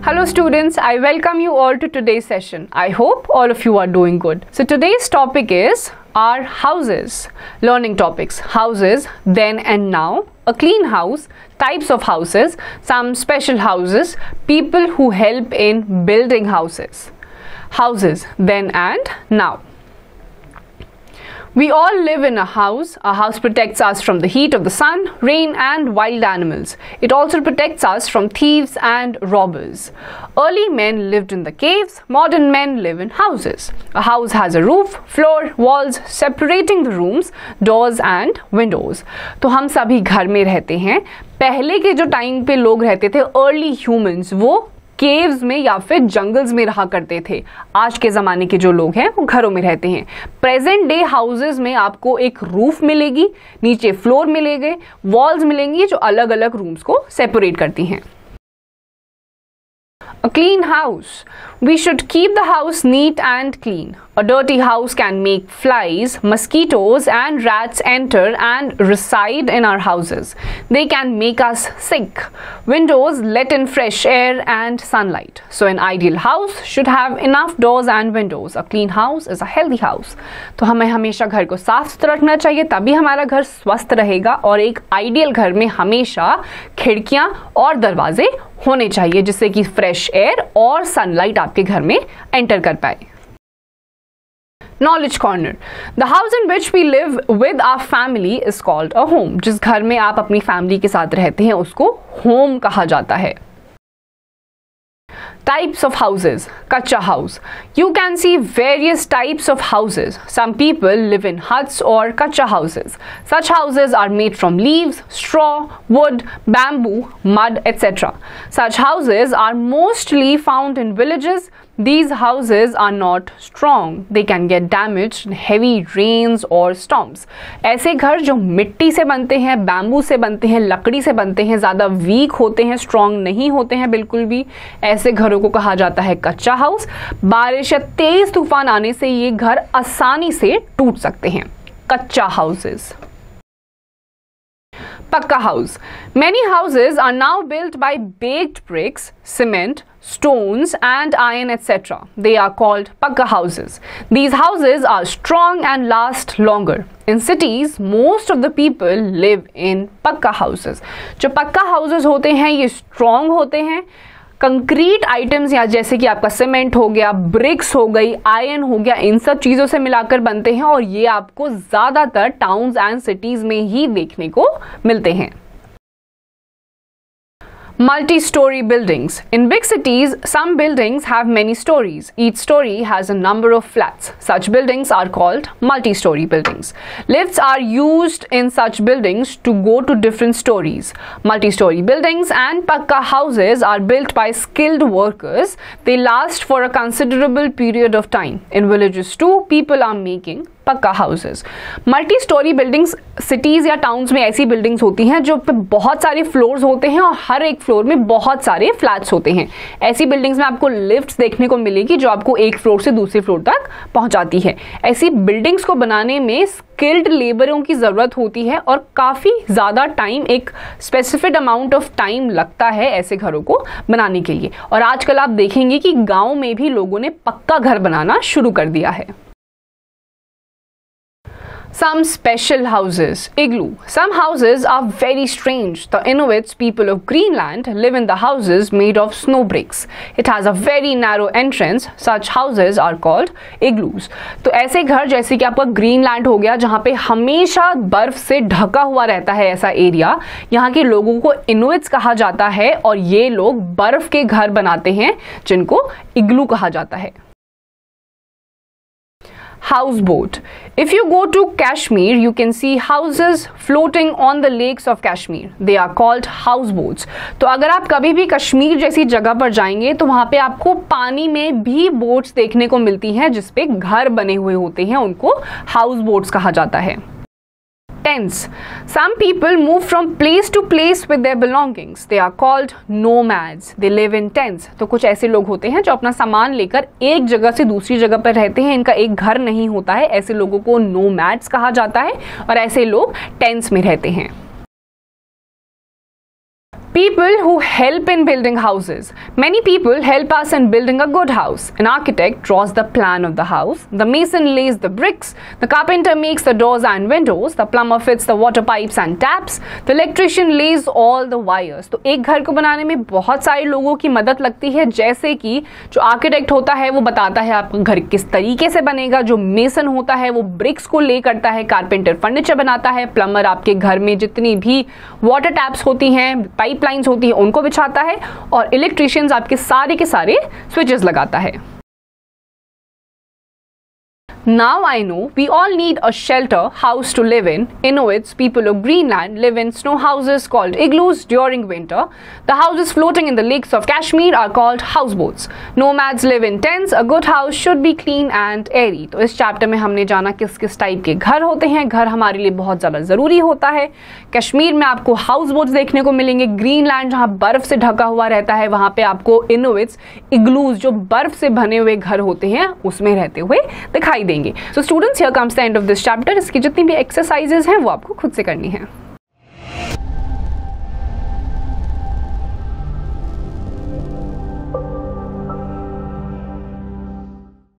Hello students, I welcome you all to today's session. I hope all of you are doing good. So today's topic is our houses. Learning topics: houses, then and now, a clean house, types of houses, some special houses, people who help in building houses. Houses, then and now. We all live in a house. Our house protects us from the heat of the sun, rain and wild animals. It also protects us from thieves and robbers. Early men lived in the caves. Modern men live in houses. A house has a roof, floor, walls separating the rooms, doors and windows. तो हम सभी घर में रहते हैं. पहले के जो टाइम पे लोग रहते थे, अर्ली ह्यूमंस, वो केव्स में या फिर जंगल्स में रहा करते थे. आज के ज़माने के जो लोग हैं वो घरों में रहते हैं. प्रेजेंट डे हाउसेस में आपको एक रूफ मिलेगी, नीचे फ्लोर मिलेंगे, वॉल्स मिलेंगी जो अलग अलग रूम्स को सेपरेट करती हैं. A clean house. We should keep the house neat and clean. A dirty house can make flies, mosquitoes and rats enter and reside in our houses. They can make us sick. Windows let in fresh air and sunlight. So an ideal house should have enough doors and windows. A clean house is a healthy house. तो हमें हमेशा घर को साफ सुथरा रखना चाहिए, तभी हमारा घर स्वस्थ रहेगा. और एक आइडियल घर में हमेशा खिड़कियां और दरवाजे होने चाहिए जिससे कि फ्रेश एयर और सनलाइट आपके घर में एंटर कर पाए. Knowledge corner. The house in which we live with our family is called a home. जिस घर में आप अपनी फैमिली के साथ रहते हैं उसको होम कहा जाता है. Types of houses. Kacha house. You can see various types of houses. Some people live in huts or kacha houses. Such houses are made from leaves, straw, wood, bamboo, mud, etc. Such houses are mostly found in villages. These houses are not strong. They can get damaged in heavy rains or storms. ऐसे घर जो मिट्टी से बनते हैं, bamboo से बनते हैं, लकड़ी से बनते हैं, ज़्यादा वीक होते हैं, स्ट्रॉन्ग नहीं होते हैं बिल्कुल भी. ऐसे घरों को कहा जाता है कच्चा हाउस. बारिश या तेज तूफान आने से ये घर आसानी से टूट सकते हैं. कच्चा houses. Pakka house. Many houses are now built by baked bricks, cement, stones and iron etc. They are called pakka houses. These houses are strong and last longer. In cities, most of the people live in pakka houses. जो pakka houses होते हैं ये strong होते हैं. Concrete items या जैसे कि आपका सीमेंट हो गया, ब्रिक्स हो गई, आयरन हो गया, इन सब चीज़ों से मिलाकर बनते हैं और ये आपको ज़्यादातर टाउन्स एंड सिटीज़ में ही देखने को मिलते हैं. Multi-story buildings. In big cities, some buildings have many stories. Each story has a number of flats. Such buildings are called multi-story buildings. Lifts are used in such buildings to go to different stories. Multi-story buildings and pakka houses are built by skilled workers. They last for a considerable period of time. In villages too, people are making पक्का houses. Multi storey buildings cities या towns में ऐसी buildings होती हैं जो पे बहुत सारे फ्लोर्स होते हैं और हर एक फ्लोर में बहुत सारे फ्लैट्स होते हैं. ऐसी बिल्डिंग्स में आपको लिफ्ट्स देखने को मिलेगी जो आपको एक फ्लोर से दूसरे फ्लोर तक पहुंचाती है. ऐसी बिल्डिंग्स को बनाने में स्किल्ड लेबरों की ज़रूरत होती है और काफ़ी ज़्यादा टाइम, एक स्पेसिफिक अमाउंट ऑफ टाइम लगता है ऐसे घरों को बनाने के लिए. और आजकल आप देखेंगे कि गाँव में भी लोगों ने पक्का घर बनाना शुरू कर दिया है. Some special houses. Igloo. Some houses are very strange. The Inuits, people of Greenland, live in the houses made of snow bricks. It has a very narrow entrance. Such houses are called igloos. तो ऐसे घर जैसे कि आपका Greenland हो गया जहाँ पे हमेशा बर्फ से ढका हुआ रहता है, ऐसा एरिया, यहाँ के लोगों को इनुइट्स कहा जाता है और ये लोग बर्फ के घर बनाते हैं जिनको इग्लू कहा जाता है. Houseboat. If you go to Kashmir, you can see houses floating on the lakes of Kashmir. They are called houseboats. तो अगर आप कभी भी कश्मीर जैसी जगह पर जाएंगे तो वहाँ पे आपको पानी में भी बोट्स देखने को मिलती हैं जिसपे घर बने हुए होते हैं, उनको हाउस बोट्स कहा जाता है. Tents. Some people move from place to place with their belongings. They are called nomads. They live in tents. तो कुछ ऐसे लोग होते हैं जो अपना सामान लेकर एक जगह से दूसरी जगह पर रहते हैं. इनका एक घर नहीं होता है. ऐसे लोगों को nomads कहा जाता है और ऐसे लोग टेंट्स में रहते हैं. People who help in building houses. Many people help us in building a good house. An architect draws the plan of the house. The mason lays the bricks. The carpenter makes the doors and windows. The plumber fits the water pipes and taps. The electrician lays all the wires. तो एक घर को बनाने में बहुत सारे लोगों की मदद लगती है, जैसे कि जो आर्किटेक्ट होता है वो बताता है आपका घर किस तरीके से बनेगा, जो मेसन होता है वो ब्रिक्स को ले करता है, कारपेंटर फर्नीचर बनाता है, प्लम्बर आपके घर में जितनी भी वाटर टैप्स होती हैं, पाइप लाइन्स होती है उनको बिछाता है, और इलेक्ट्रिशियंस आपके सारे के सारे स्विचेस लगाता है। Now I know we all need a shelter house to live in. Inuits, people of Greenland, live in snow houses called igloos during winter. The houses floating in the lakes of Kashmir are called houseboats. Nomads live in tents. A good house should be clean and airy. तो इस chapter में हमने जाना किस किस type के घर होते हैं। घर हमारे लिए बहुत ज़्यादा ज़रूरी होता है। कश्मीर में आपको हाउस बोट्स देखने को मिलेंगे। ग्रीनलैंड जहाँ बर्फ से ढका हुआ रहता है वहाँ पे आपको इनुइट्स, इग्लूज जो बर्फ से बने हुए घर होते हैं उसमें रहते हुए दिखाई देंगे। So students, here comes the end of this chapter. इसकी जितनी भी exercises हैं वो आपको खुद से करनी है।